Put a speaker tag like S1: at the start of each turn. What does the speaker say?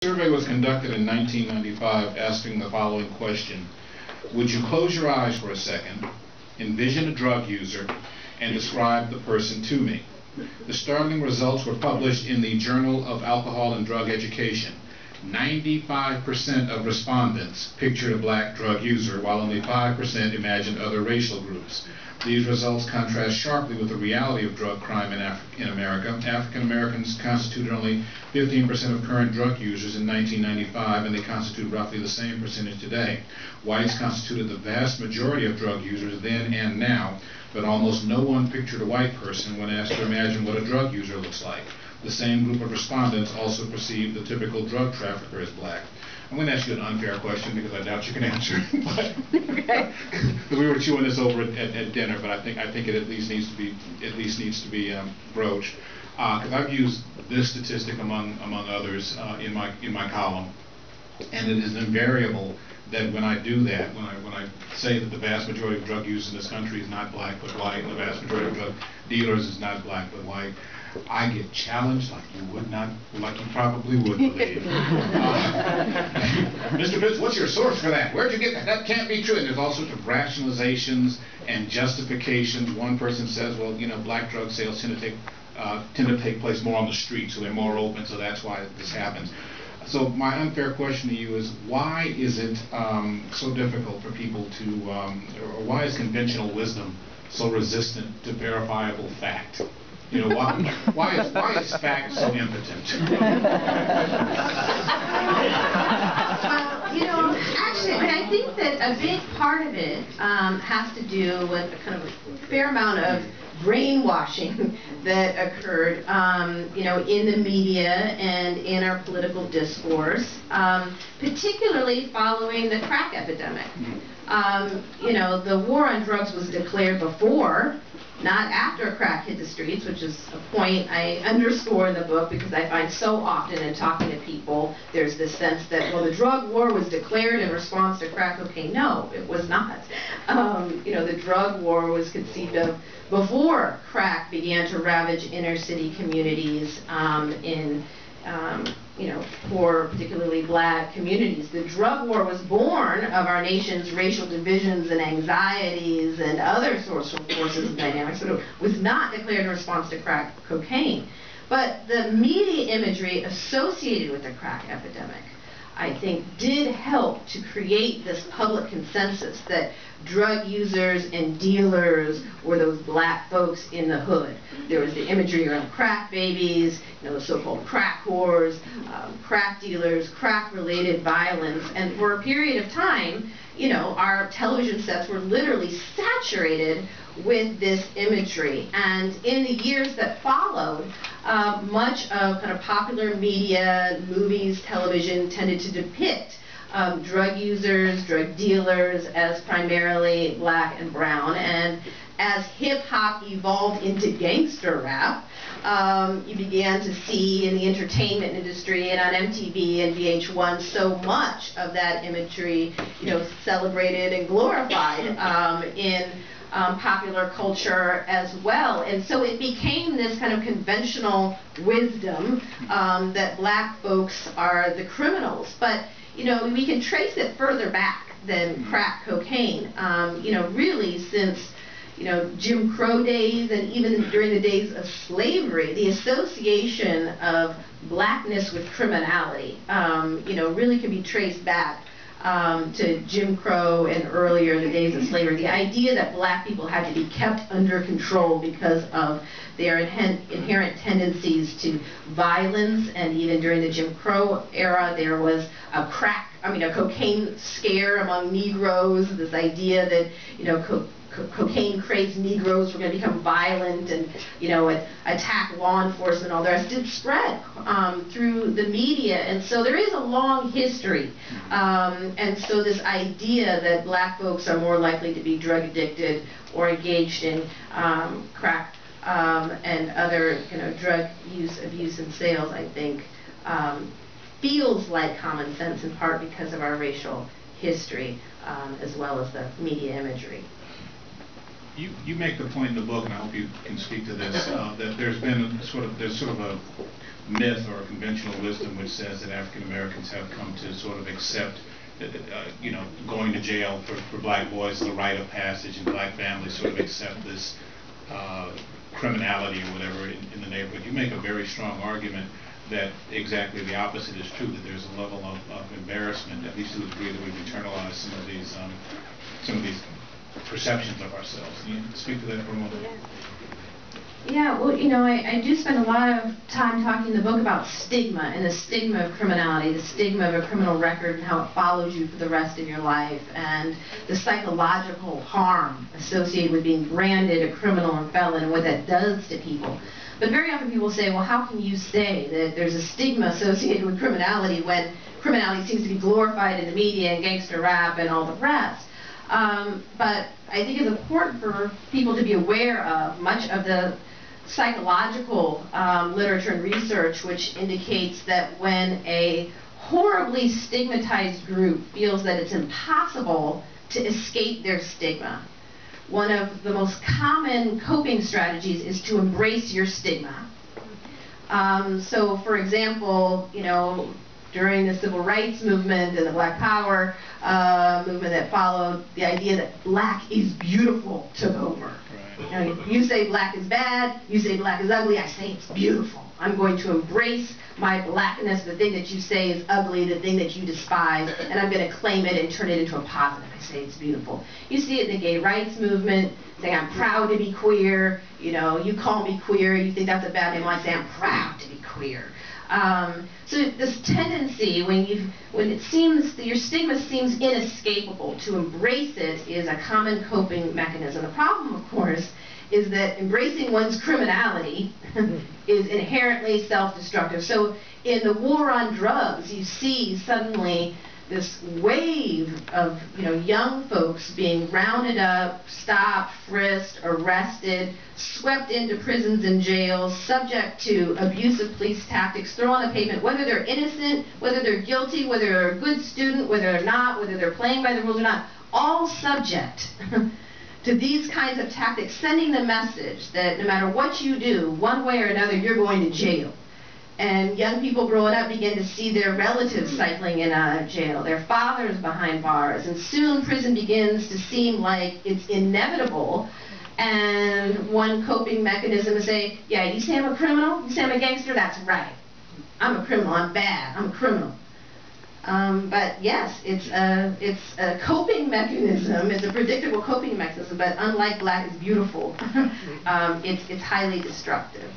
S1: survey was conducted in 1995 asking the following question. Would you close your eyes for a second, envision a drug user, and describe the person to me? The startling results were published in the Journal of Alcohol and Drug Education. 95% of respondents pictured a black drug user, while only 5% imagined other racial groups. These results contrast sharply with the reality of drug crime in America. African Americans constituted only 15% of current drug users in 1995, and they constitute roughly the same percentage today. Whites constituted the vast majority of drug users then and now, but almost no one pictured a white person when asked to imagine what a drug user looks like. The same group of respondents also perceived the typical drug trafficker as black. I'm going to ask you an unfair question because I doubt you can answer it. But we were chewing this over at dinner, but I think it at least needs to be broached because I've used this statistic among others in my column, and it is invariable that when I do that, when I say that the vast majority of drug use in this country is not black but white, and the vast majority of drug dealers is not black but white, I get challenged like you probably would believe. Mr. Pitts, what's your source for that? Where'd you get that? That can't be true. And there's all sorts of rationalizations and justifications. One person says, well, you know, black drug sales tend to take place more on the street, so they're more open, so that's why this happens. So my unfair question to you is, why is it so difficult for people to, or why is conventional wisdom so resistant to verifiable fact? You know, why is fact so impotent?
S2: Well, you know, actually, I think that a big part of it has to do with a kind of a fair amount of brainwashing that occurred, you know, in the media and in our political discourse, particularly following the crack epidemic. You know, the war on drugs was declared before, not after crack hit the streets, which is a point I underscore in the book because I find so often in talking to people, there's this sense that, well, the drug war was declared in response to crack cocaine. No, it was not. You know, the drug war was conceived of before crack began to ravage inner city communities you know, poor, particularly black communities. The drug war was born of our nation's racial divisions and anxieties and other social forces and dynamics, but it was not declared in response to crack cocaine. But the media imagery associated with the crack epidemic, I think, did help to create this public consensus that drug users and dealers were those black folks in the hood. There was the imagery around crack babies, you know, the so-called crack whores, crack dealers, crack-related violence, and for a period of time, you know, our television sets were literally saturated with this imagery. And in the years that followed, much of kind of popular media, movies, television tended to depict drug users, drug dealers as primarily black and brown. And as hip-hop evolved into gangster rap, you began to see in the entertainment industry and on MTV and VH1 so much of that imagery, you know, celebrated and glorified in popular culture as well. And so it became this kind of conventional wisdom that black folks are the criminals. But, you know, we can trace it further back than crack cocaine. You know, really since, you know, Jim Crow days and even during the days of slavery, the association of blackness with criminality, you know, really can be traced back to Jim Crow and earlier in the days of slavery. The idea that black people had to be kept under control because of their inherent tendencies to violence, and even during the Jim Crow era there was a cocaine scare among Negroes, this idea that, you know, cocaine-crazed Negroes were going to become violent and, you know, attack law enforcement and all the rest. It spread through the media, and so there is a long history. And so this idea that black folks are more likely to be drug addicted or engaged in crack and other, you know, drug use, abuse, and sales, I think, feels like common sense in part because of our racial history as well as the media imagery.
S1: You make the point in the book, and I hope you can speak to this, that there's sort of a myth or conventional wisdom which says that African Americans have come to sort of accept that, going to jail for black boys is a rite of passage, and black families sort of accept this criminality or whatever in the neighborhood. You make a very strong argument that exactly the opposite is true, that there's a level of embarrassment, at least to the degree that we've internalized some of these perceptions of ourselves. Can you speak to that for a moment?
S2: Yeah, well, I do spend a lot of time talking in the book about stigma and the stigma of criminality, the stigma of a criminal record and how it follows you for the rest of your life, and the psychological harm associated with being branded a criminal and felon and what that does to people. But very often people say, well, how can you say that there's a stigma associated with criminality when criminality seems to be glorified in the media and gangster rap and all the rest? But I think it's important for people to be aware of much of the psychological literature and research which indicates that when a horribly stigmatized group feels that it's impossible to escape their stigma, one of the most common coping strategies is to embrace your stigma. So, for example, during the civil rights movement and the Black Power movement that followed, the idea that black is beautiful took over. You say black is bad, you say black is ugly, I say it's beautiful. I'm going to embrace my blackness, the thing that you say is ugly, the thing that you despise, and I'm going to claim it and turn it into a positive. I say it's beautiful. You see it in the gay rights movement, saying I'm proud to be queer. You call me queer, you think that's a bad name. I say I'm proud to be queer. So this tendency, when it seems that your stigma seems inescapable, to embrace it is a common coping mechanism. The problem, of course, is that embracing one's criminality is inherently self-destructive. So in the war on drugs, you see suddenly this wave of young folks being rounded up, stopped, frisked, arrested, swept into prisons and jails, subject to abusive police tactics, thrown on the pavement, whether they're innocent, whether they're guilty, whether they're a good student, whether they're not, whether they're playing by the rules or not, all subject to these kinds of tactics, sending the message that no matter what you do, one way or another, you're going to jail. And young people growing up begin to see their relatives cycling in and out of jail, their fathers behind bars, and soon prison begins to seem like it's inevitable. And one coping mechanism is say, yeah, you say I'm a criminal, you say I'm a gangster, that's right. I'm a criminal, I'm bad, I'm a criminal. But yes, it's a coping mechanism, it's a predictable coping mechanism, but unlike black is beautiful, it's highly destructive.